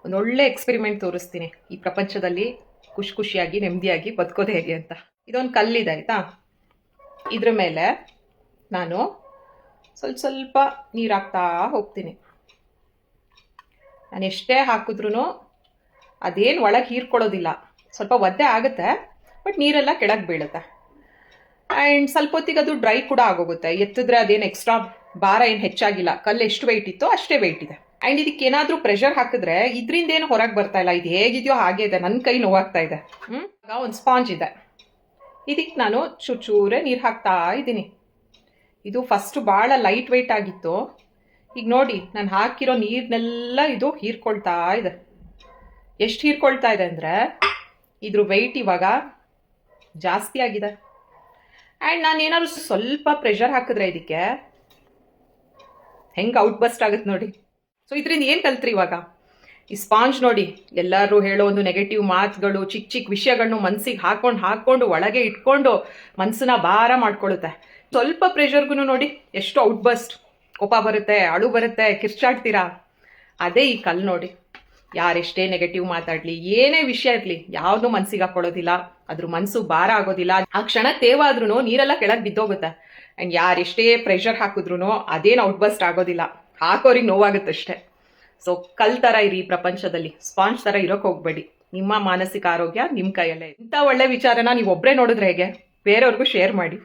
ಒಂದೊಳ್ಳೆ ಎಕ್ಸ್ಪೆರಿಮೆಂಟ್ ತೋರಿಸ್ತೀನಿ ಈ ಪ್ರಪಂಚದಲ್ಲಿ ಖುಷಿಯಾಗಿ ನೆಮ್ಮದಿಯಾಗಿ ಬದುಕೋದು ಹೇಗೆ ಅಂತ. ಇದೊಂದು ಕಲ್ಲಿದೆ ಆಯಿತಾ, ಇದ್ರ ಮೇಲೆ ನಾನು ಸ್ವಲ್ಪ ನೀರು ಹಾಕ್ತಾ ಹೋಗ್ತೀನಿ. ನಾನು ಎಷ್ಟೇ ಹಾಕಿದ್ರೂ ಅದೇನು ಒಳಗೆ ಹೀರ್ಕೊಳ್ಳೋದಿಲ್ಲ, ಸ್ವಲ್ಪ ಒದ್ದೆ ಆಗುತ್ತೆ, ಬಟ್ ನೀರೆಲ್ಲ ಕೆಳಗೆ ಬೀಳುತ್ತೆ. ಆ್ಯಂಡ್ ಸ್ವಲ್ಪ ಹೊತ್ತಿಗೆ ಅದು ಡ್ರೈ ಕೂಡ ಆಗೋಗುತ್ತೆ. ಎತ್ತಿದ್ರೆ ಅದೇನು ಎಕ್ಸ್ಟ್ರಾ ಭಾರ ಏನು ಹೆಚ್ಚಾಗಿಲ್ಲ, ಕಲ್ಲು ಎಷ್ಟು ವೆಯ್ಟ್ ಇತ್ತೋ ಅಷ್ಟೇ ವೆಯ್ಟ್ ಇದೆ. ಆ್ಯಂಡ್ ಇದಕ್ಕೆ ಏನಾದರೂ ಪ್ರೆಷರ್ ಹಾಕಿದ್ರೆ ಇದರಿಂದ ಏನು ಹೊರಗೆ ಬರ್ತಾ ಇಲ್ಲ, ಇದು ಹೇಗಿದೆಯೋ ಹಾಗೆ ಇದೆ. ನನ್ನ ಕೈ ನೋವಾಗ್ತಾ ಇದೆ. ಒಂದು ಸ್ಪಾಂಜ್ ಇದೆ, ಇದಕ್ಕೆ ನಾನು ಚೂರೇ ನೀರು ಹಾಕ್ತಾ ಇದ್ದೀನಿ. ಇದು ಫಸ್ಟು ಭಾಳ ಲೈಟ್ ವೆಯ್ಟ್ ಆಗಿತ್ತು, ಈಗ ನೋಡಿ ನಾನು ಹಾಕಿರೋ ನೀರನ್ನೆಲ್ಲ ಇದು ಹೀರ್ಕೊಳ್ತಾ ಇದೆ. ಎಷ್ಟು ಹೀರ್ಕೊಳ್ತಾ ಇದೆ ಅಂದರೆ ಇದ್ರ ವೆಯ್ಟ್ ಇವಾಗ ಜಾಸ್ತಿ ಆಗಿದೆ. ಆ್ಯಂಡ್ ನಾನು ಏನಾದ್ರು ಸ್ವಲ್ಪ ಪ್ರೆಷರ್ ಹಾಕಿದ್ರೆ ಇದಕ್ಕೆ ಹೆಂಗೆ ಔಟ್ ಬಸ್ಟ್ ಆಗುತ್ತೆ ನೋಡಿ. ಸೊ ಇದರಿಂದ ಏನು ಕಲ್ತ್ರಿ ಇವಾಗ? ಈ ಸ್ಪಾಂಜ್ ನೋಡಿ, ಎಲ್ಲರೂ ಹೇಳೋ ಒಂದು ನೆಗೆಟಿವ್ ಮಾತುಗಳು, ಚಿಕ್ಕ ವಿಷಯಗಳನ್ನು ಮನಸ್ಸಿಗೆ ಹಾಕೊಂಡು ಒಳಗೆ ಇಟ್ಕೊಂಡು ಮನಸ್ಸನ್ನ ಭಾರ ಮಾಡ್ಕೊಳ್ಳುತ್ತೆ. ಸ್ವಲ್ಪ ಪ್ರೆಷರ್ಗೂ ನೋಡಿ ಎಷ್ಟು ಔಟ್ ಬಸ್ಟ್, ಕೋಪ ಬರುತ್ತೆ, ಅಳು ಬರುತ್ತೆ, ಕಿರ್ಚಾಡ್ತೀರಾ. ಅದೇ ಈ ಕಲ್ಲು ನೋಡಿ, ಯಾರೆಷ್ಟೇ ನೆಗೆಟಿವ್ ಮಾತಾಡಲಿ, ಏನೇ ವಿಷಯ ಇರಲಿ, ಯಾವುದು ಮನಸ್ಸಿಗೆ ಹಾಕೊಳ್ಳೋದಿಲ್ಲ, ಅದ್ರ ಮನಸ್ಸು ಭಾರ ಆಗೋದಿಲ್ಲ. ಆ ಕ್ಷಣ ತೇವಾದ್ರೂ ನೀರೆಲ್ಲ ಕೆಳಗೆ ಬಿದ್ದೋಗುತ್ತೆ. ಆ್ಯಂಡ್ ಯಾರೆಷ್ಟೇ ಪ್ರೆಷರ್ ಹಾಕಿದ್ರು ಅದೇನು ಔಟ್ ಬಸ್ಟ್ ಆಗೋದಿಲ್ಲ, ಹಾಕೋರಿಗೆ ನೋವಾಗುತ್ತಷ್ಟೇ. ಸೊ ಕಲ್ ಥರ ಇರಿ ಪ್ರಪಂಚದಲ್ಲಿ, ಸ್ಪಾಂಜ್ ಥರ ಇರೋಕೆ ಹೋಗಬೇಡಿ. ನಿಮ್ಮ ಮಾನಸಿಕ ಆರೋಗ್ಯ ನಿಮ್ಮ ಕೈಯಲ್ಲೇ. ಇಂಥ ಒಳ್ಳೆ ವಿಚಾರನ ನೀವು ಒಬ್ಬರೇ ನೋಡಿದ್ರೆ ಹೇಗೆ? ಬೇರೆಯವ್ರಿಗೂ ಶೇರ್ ಮಾಡಿ.